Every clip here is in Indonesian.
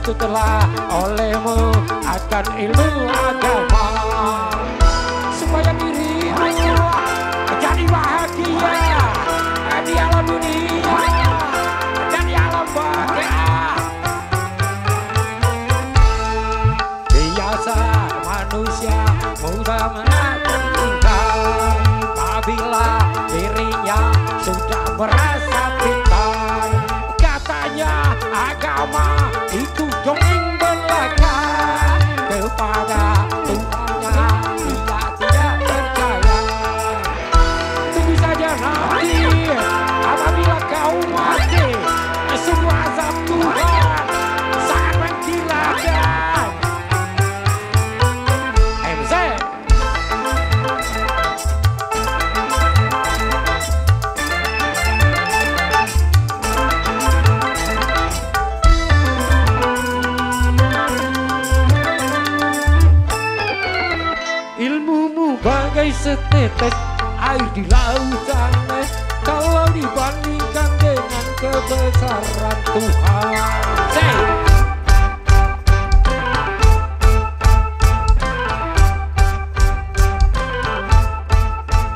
tututlah olehmu akan ilmu agama, supaya dirimu jadi bahagia di alam dunia dan di alam barzakh. Biasa manusia mudah menakutkan apabila dirinya sudah merasa pintar. Katanya agama itu dongeng belaka, kepada Tuhannya dia tidak percaya. Tunggu saja nanti apabila kau mati, sungguh azab Tuhan sangat menggilakan. MZ ilmumu bagai setetes air di lautan, kalau dibandingkan dengan kebesaran Tuhan. Say.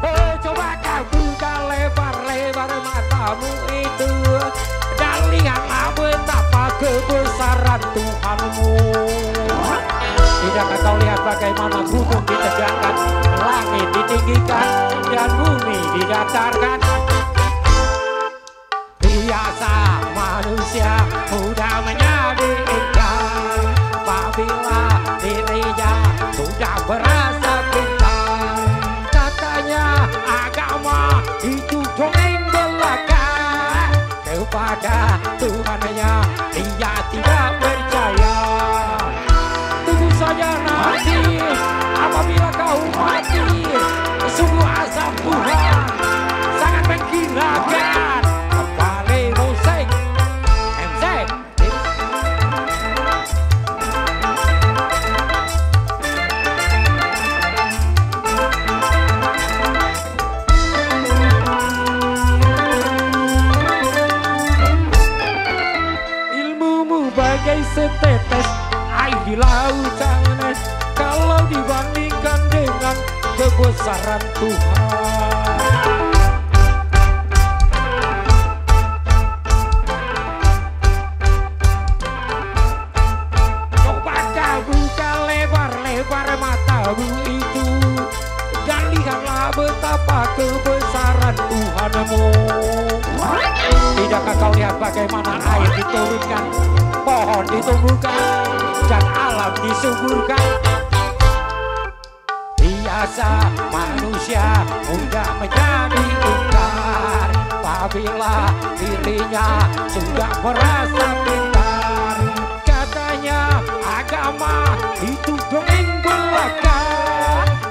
Oh, coba kau buka lebar-lebar matamu itu dan lihatlah betapa kebesaran Tuhanmu. Tidakkah kau lihat bagaimana gunung ditegakkan, langit ditinggikan, dan bumi didatarkan? Biasa manusia mudah menjadi ingkar apabila dirinya sudah merasa pintar. Katanya agama itu dongeng belaka, kepada Tuhannya dia tidak percaya. Tunggu saja nanti apabila kau mati, sungguh azab Tuhan sangat menggilakan. Kembali musik MZ. Ilmumu bagai setetes air di lautan, kalau dibandingkan dengan kebesaran Tuhan. Coba kau buka lebar-lebar matamu itu dan lihatlah betapa kebesaran Tuhanmu. Tidakkah kau lihat bagaimana air diturunkan, pohon ditumbuhkan, dan alam disuburkan? Biasa manusia mudah menjadi ingkar apabila dirinya sudah merasa pintar. Katanya agama itu dongeng belaka,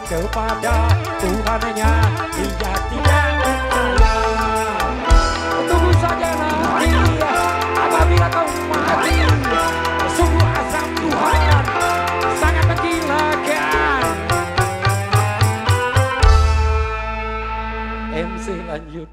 kepada Tuhannya dia tidak percaya. Tunggu saja nanti apabila kau mati, sungguh azab Tuhan sangat menggilakan. MC lanjut.